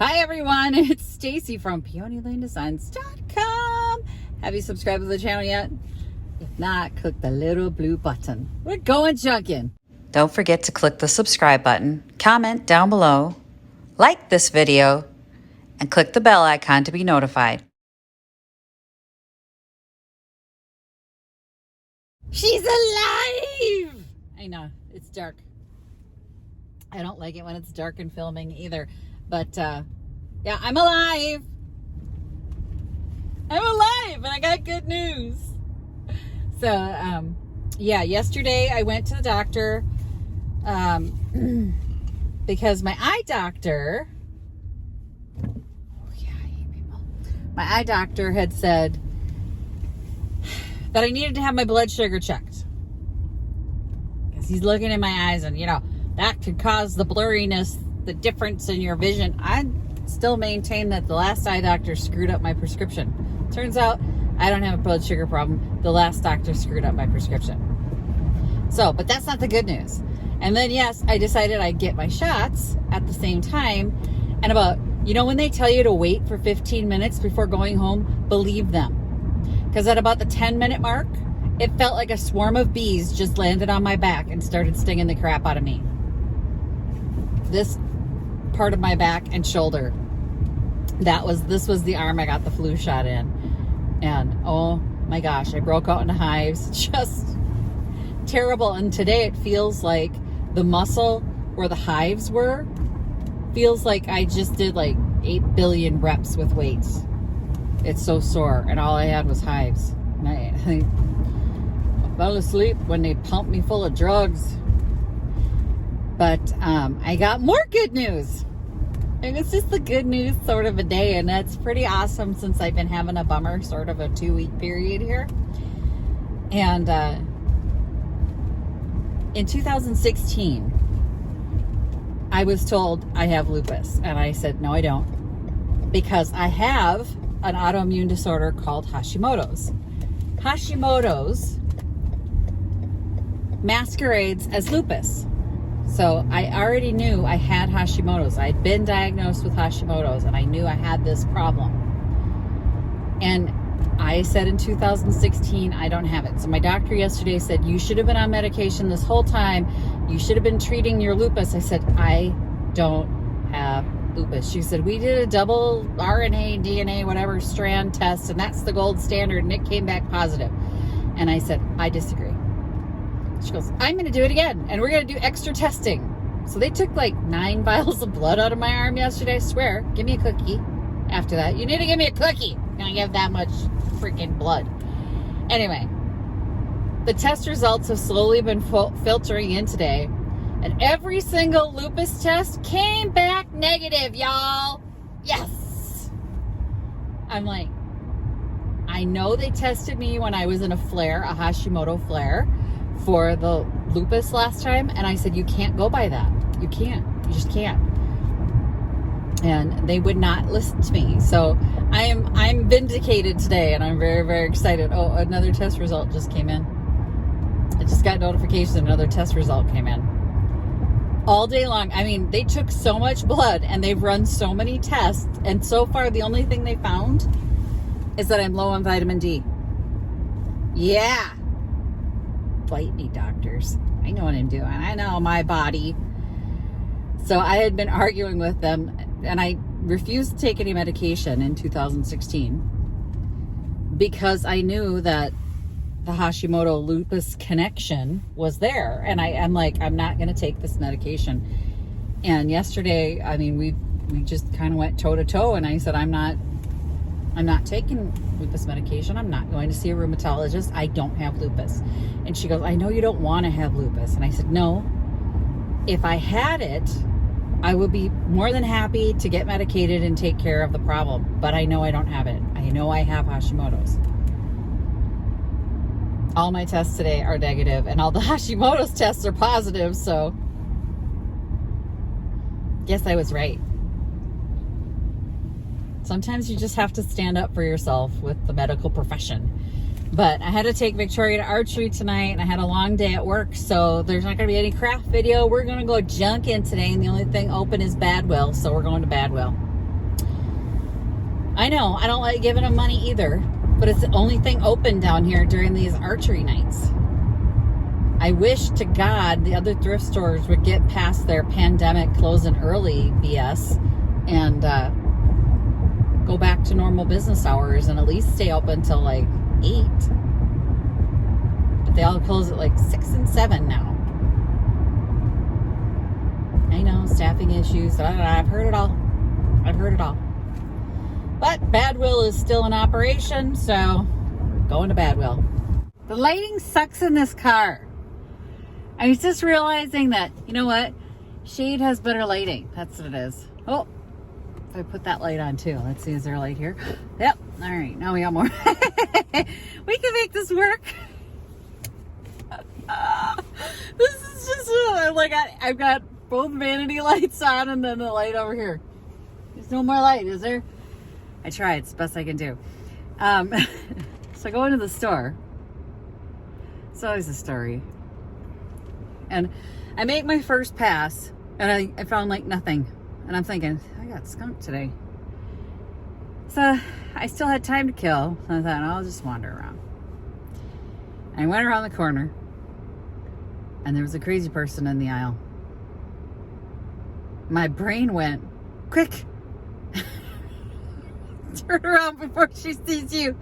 Hi everyone, it's Stacy from PeonyLaneDesigns.com. Have you subscribed to the channel yet? If not, click the little blue button. We're going Junkin. Don't forget to click the subscribe button, comment down below, like this video, and click the bell icon to be notified. She's alive! I know, it's dark. I don't like it when it's dark and filming either. But, yeah, I'm alive. I'm alive, and I got good news. So, yeah, yesterday I went to the doctor because my eye doctor, my eye doctor had said that I needed to have my blood sugar checked. Because he's looking in my eyes and, that could cause the blurriness, the difference in your vision. I still maintain that the last eye doctor screwed up my prescription. Turns out I don't have a blood sugar problem. The last doctor screwed up my prescription. So, but that's not the good news. And then, yes, I decided I'd get my shots at the same time. And about, when they tell you to wait for 15 minutes before going home, believe them. Because at about the 10-minute mark, it felt like a swarm of bees just landed on my back and started stinging the crap out of me. This part of my back and shoulder, this was the arm I got the flu shot in. And oh my gosh, I broke out into hives. Just terrible. And today it feels like the muscle where the hives were feels like I just did like 8 billion reps with weights. It's so sore, and all I had was hives. And I fell asleep when they pumped me full of drugs. But I got more good news. And it's just the good news sort of a day, and that's pretty awesome since I've been having a bummer sort of a 2-week period here. And in 2016, I was told I have lupus, and I said, no, I don't, because I have an autoimmune disorder called Hashimoto's. Hashimoto's masquerades as lupus. So I already knew I had Hashimoto's. I'd been diagnosed with Hashimoto's, and I knew I had this problem. And I said in 2016, I don't have it. So my doctor yesterday said, you should have been on medication this whole time. You should have been treating your lupus. I said, I don't have lupus. She said, we did a double RNA, DNA, whatever strand test, and that's the gold standard, and it came back positive. And I said, I disagree. She goes, I'm going to do it again, and we're going to do extra testing. So they took like 9 vials of blood out of my arm yesterday. I swear. Give me a cookie after that. You need to give me a cookie. I'm going to give that much freaking blood. Anyway, the test results have slowly been filtering in today, and every single lupus test came back negative, y'all. Yes. I'm like, I know they tested me when I was in a flare, a Hashimoto flare, for the lupus last time, and I said, you can't go by that. You can't. You just can't. And they would not listen to me. So I'm vindicated today, and I'm very, very excited. Oh, another test result just came in. I just got notification another test result came in. All day long. I mean, they took so much blood, and they've run so many tests, and so far the only thing they found is that I'm low on vitamin D. Yeah. Bite me, doctors. I know what I'm doing. I know my body. So I had been arguing with them, and I refused to take any medication in 2016 because I knew that the Hashimoto lupus connection was there, and I'm like, I'm not going to take this medication. And yesterday, I mean, we just kind of went toe to toe, and I said, I'm not taking lupus medication. I'm not going to see a rheumatologist. I don't have lupus. And she goes, I know you don't want to have lupus. And I said, no, if I had it, I would be more than happy to get medicated and take care of the problem. But I know I don't have it. I know I have Hashimoto's. All my tests today are negative, and all the Hashimoto's tests are positive. So guess I was right. Sometimes you just have to stand up for yourself with the medical profession. But I had to take Victoria to archery tonight, and I had a long day at work, so there's not going to be any craft video. We're going to go Junkin today, and the only thing open is Badwill, so we're going to Badwill. I know. I don't like giving them money either. But it's the only thing open down here during these archery nights. I wish to God the other thrift stores would get past their pandemic closing early BS and go back to normal business hours and at least stay open until like 8. But they all close at like 6 and 7 now. I know, staffing issues. I've heard it all. I've heard it all. But Badwill is still in operation, so we're going to Badwill. The lighting sucks in this car. I was just realizing that, you know what? Shade has better lighting. That's what it is. Oh, if I put that light on too. Let's see, is there a light here? Yep. All right, now we got more. We can make this work. This is just like I've got both vanity lights on and then the light over here. There's no more light, is there? I tried. It's the best I can do. So I go into the store. It's always a story. And I make my first pass, and I found like nothing. And I'm thinking, I got skunked today. So I still had time to kill. So I thought, I'll just wander around. And I went around the corner, and there was a crazy person in the aisle. My brain went, quick! Turn around before she sees you.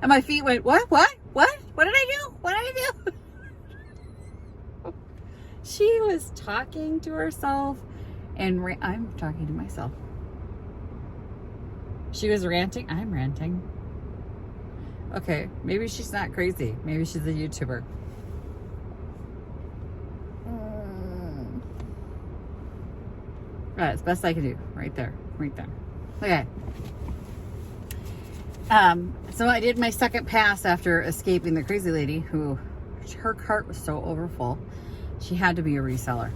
And my feet went, what? What did I do? What did I do? She was talking to herself, and I'm talking to myself. She was ranting. I'm ranting. Okay, maybe she's not crazy. Maybe she's a YouTuber. Right, it's the best I can do. Right there. Right there. Okay. So I did my second pass after escaping the crazy lady who, her cart was so overfull. She had to be a reseller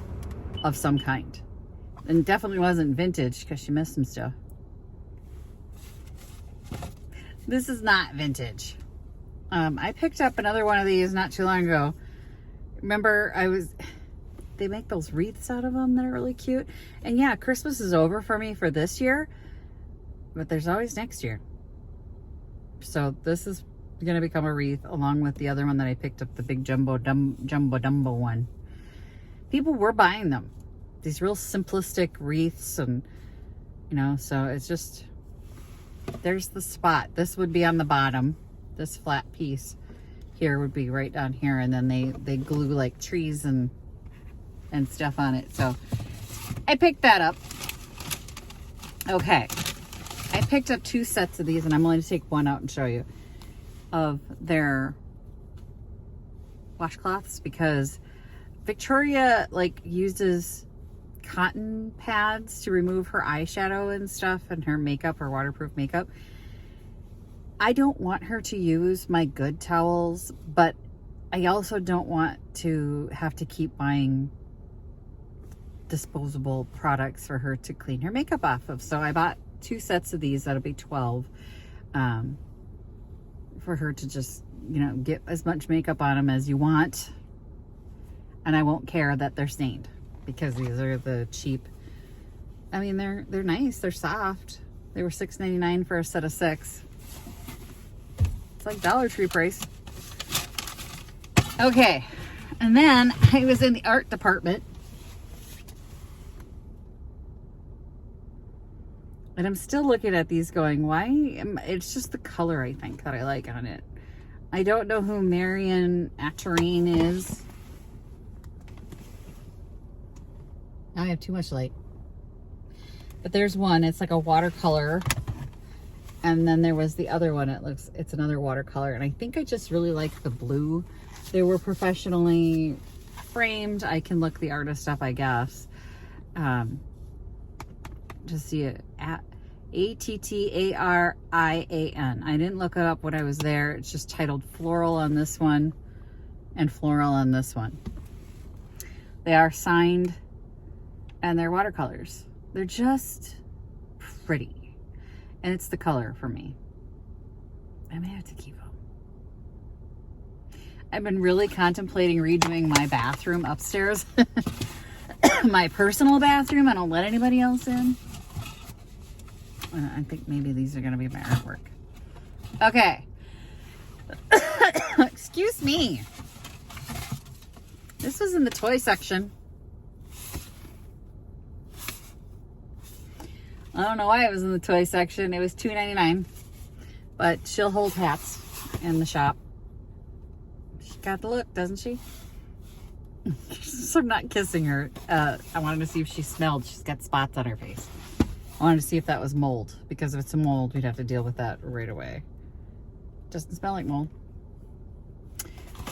of some kind. And definitely wasn't vintage because she missed some stuff. This is not vintage. I picked up another one of these not too long ago. Remember, they make those wreaths out of them that are really cute. And yeah, Christmas is over for me for this year, but there's always next year. So this is going to become a wreath along with the other one that I picked up, the big jumbo dumbo one. People were buying them. These real simplistic wreaths, and you know, so it's just, there's the spot. This would be on the bottom. This flat piece here would be right down here, and then they glue like trees and stuff on it. So I picked that up. Okay. I picked up 2 sets of these, and I'm going to take one out and show you, of their washcloths, because Victoria like uses cotton pads to remove her eyeshadow and stuff and her makeup, her waterproof makeup. I don't want her to use my good towels, but I also don't want to have to keep buying disposable products for her to clean her makeup off of. So I bought 2 sets of these. That'll be 12 for her to just, you know, get as much makeup on them as you want, and I won't care that they're stained, because these are the cheap, I mean, they're nice, they're soft. They were $6.99 for a set of 6. It's like Dollar Tree price. Okay, and then I was in the art department, and I'm still looking at these going, it's just the color, I think, that I like on it. I don't know who Marion Atterine is. Now I have too much light. But there's one, it's like a watercolor. And then there was the other one, it's another watercolor. And I think I just really like the blue. They were professionally framed. I can look the artist up, I guess. Just see it at Attarian. I didn't look it up when I was there. It's just titled Floral on this one and Floral on this one. They are signed, and they're watercolors. They're just pretty, and it's the color for me. I may have to keep them. I've been really contemplating redoing my bathroom upstairs. My personal bathroom. I don't let anybody else in. I think maybe these are going to be my artwork. Okay. Excuse me. This was in the toy section. I don't know why it was in the toy section. It was $2.99. But she'll hold hats in the shop. She got the look, doesn't she? So I'm not kissing her. I wanted to see if she smelled. She's got spots on her face. I wanted to see if that was mold. Because if it's a mold, we'd have to deal with that right away. Doesn't smell like mold.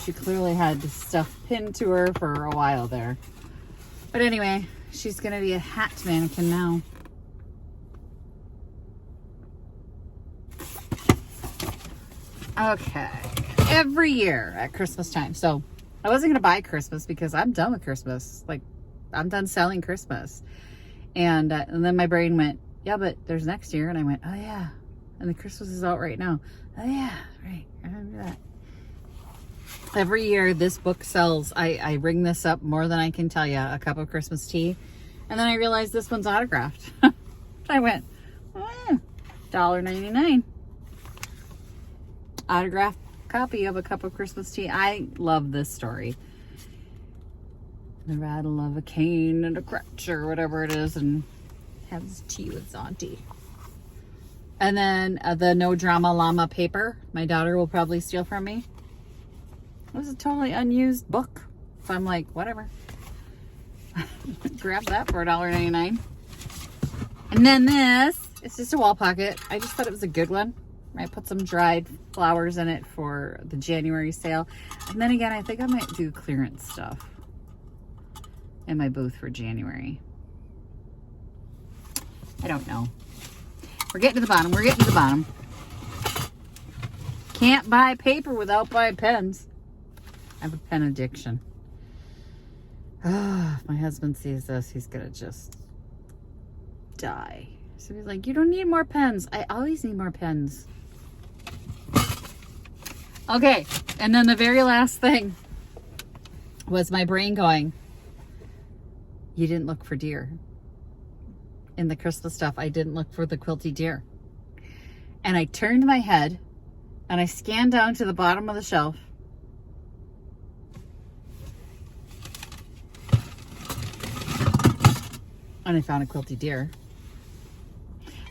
She clearly had stuff pinned to her for a while there. But anyway, she's going to be a hat mannequin now. Okay. Every year at Christmas time. So I wasn't going to buy Christmas because I'm done with Christmas. Like, I'm done selling Christmas. And then my brain went, yeah, but there's next year. And I went, oh, yeah. And the Christmas is out right now. Oh, yeah. Right. I remember that. Every year this book sells. I ring this up more than I can tell you. A cup of Christmas tea. And then I realized this one's autographed. I went, $1.99. Autographed copy of a cup of Christmas tea. I love this story. The rattle of a cane and a crutch or whatever it is, and has tea with Zonti. And then the No Drama Llama paper. My daughter will probably steal from me. It was a totally unused book. So I'm like, whatever. Grab that for $1.99. And then this, it's just a wall pocket. I just thought it was a good one. I put some dried flowers in it for the January sale. And then again, I think I might do clearance stuff in my booth for January. I don't know. We're getting to the bottom. We're getting to the bottom. Can't buy paper without buying pens. I have a pen addiction. If my husband sees this, he's going to just die. So he's like, you don't need more pens. I always need more pens. Okay, and then the very last thing was my brain going, you didn't look for deer. In the Christmas stuff, I didn't look for the quilty deer. And I turned my head and I scanned down to the bottom of the shelf. And I found a quilty deer.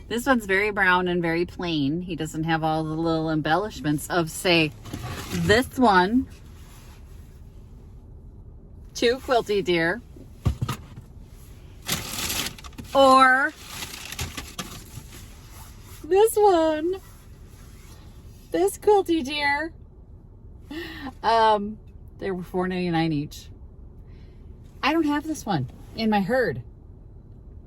This one's very brown and very plain. He doesn't have all the little embellishments of, say, this one. 2 quilty deer. Or this one. This quilty deer. They were $4.99 each. I don't have this one in my herd.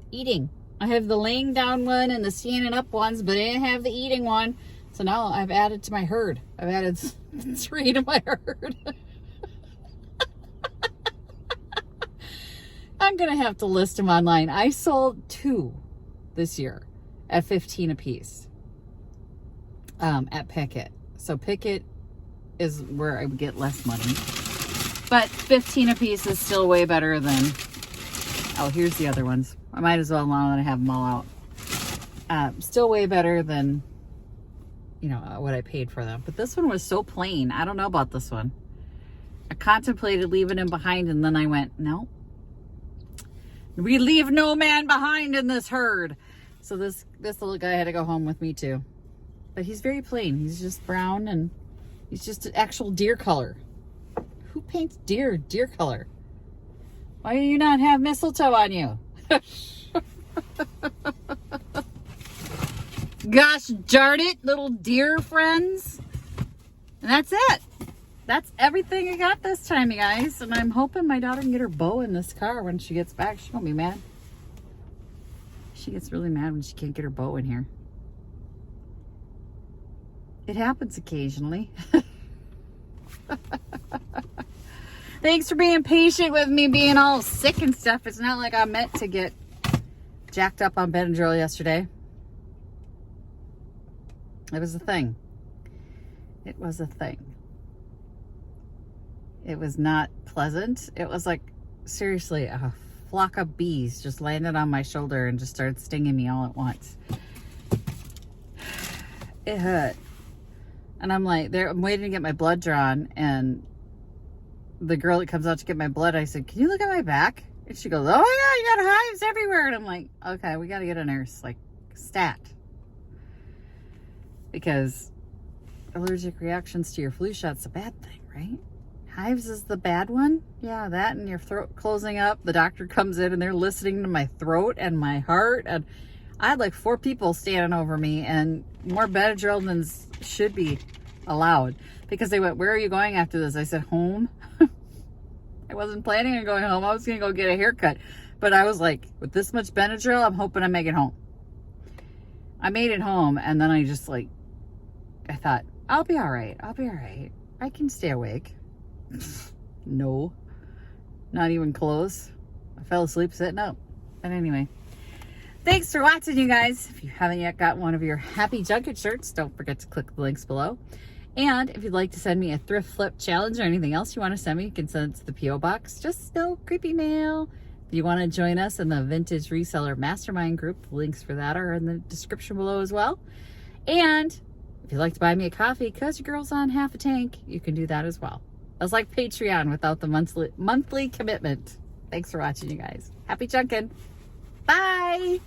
Eating. I have the laying down one and the standing up ones, but I didn't have the eating one. So now I've added to my herd. I've added 3 to my herd. I'm going to have to list them online. I sold 2 this year at $15 a piece at Pickett. So Pickett is where I would get less money. But $15 a piece is still way better than... Oh, here's the other ones. I might as well now that I have them all out. Still way better than, you know, what I paid for them. But this one was so plain. I don't know about this one. I contemplated leaving him behind, and then I went, no. We leave no man behind in this herd. So this little guy had to go home with me too. But he's very plain. He's just brown, and he's just an actual deer color. Who paints deer color? Why do you not have mistletoe on you? Gosh darn it, little deer friends. And that's it. That's everything I got this time, you guys. And I'm hoping my daughter can get her bow in this car when she gets back. She won't be mad. She gets really mad when she can't get her bow in here. It happens occasionally. Thanks for being patient with me being all sick and stuff. It's not like I meant to get jacked up on Benadryl yesterday. It was a thing. It was a thing. It was not pleasant. It was like, seriously, a flock of bees just landed on my shoulder and just started stinging me all at once. It hurt. And I'm like, I'm waiting to get my blood drawn, and the girl that comes out to get my blood, I said, can you look at my back? And she goes, oh yeah, you got hives everywhere. And I'm like, okay, we got to get a nurse, like, stat. Because allergic reactions to your flu shot's a bad thing, right? Hives is the bad one. Yeah, that and your throat closing up. The doctor comes in and they're listening to my throat and my heart. And I had like 4 people standing over me, and more Benadryl than should be allowed. Because they went, where are you going after this? I said, home. I wasn't planning on going home. I was going to go get a haircut. But I was like, with this much Benadryl, I'm hoping I make it home. I made it home, and then I just like, I thought, I'll be all right. I'll be all right. I can stay awake. No, not even close. I fell asleep sitting up. But anyway, thanks for watching, you guys. If you haven't yet got one of your Happy Junkin shirts, don't forget to click the links below. And if you'd like to send me a thrift flip challenge or anything else you want to send me, you can send it to the P.O. Box. Just no creepy mail. If you want to join us in the Vintage Reseller Mastermind group, the links for that are in the description below as well. And if you'd like to buy me a coffee because your girl's on half a tank, you can do that as well. It's like Patreon without the monthly commitment. Thanks for watching, you guys. Happy Junkin. Bye.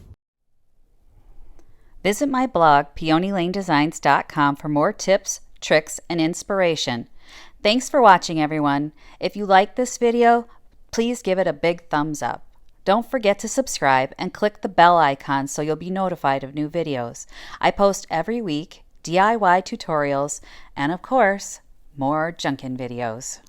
Visit my blog, peonylanedesigns.com, for more tips, tricks, and inspiration. Thanks for watching, everyone. If you like this video, please give it a big thumbs up. Don't forget to subscribe and click the bell icon so you'll be notified of new videos. I post every week DIY tutorials and, of course, more Junkin videos.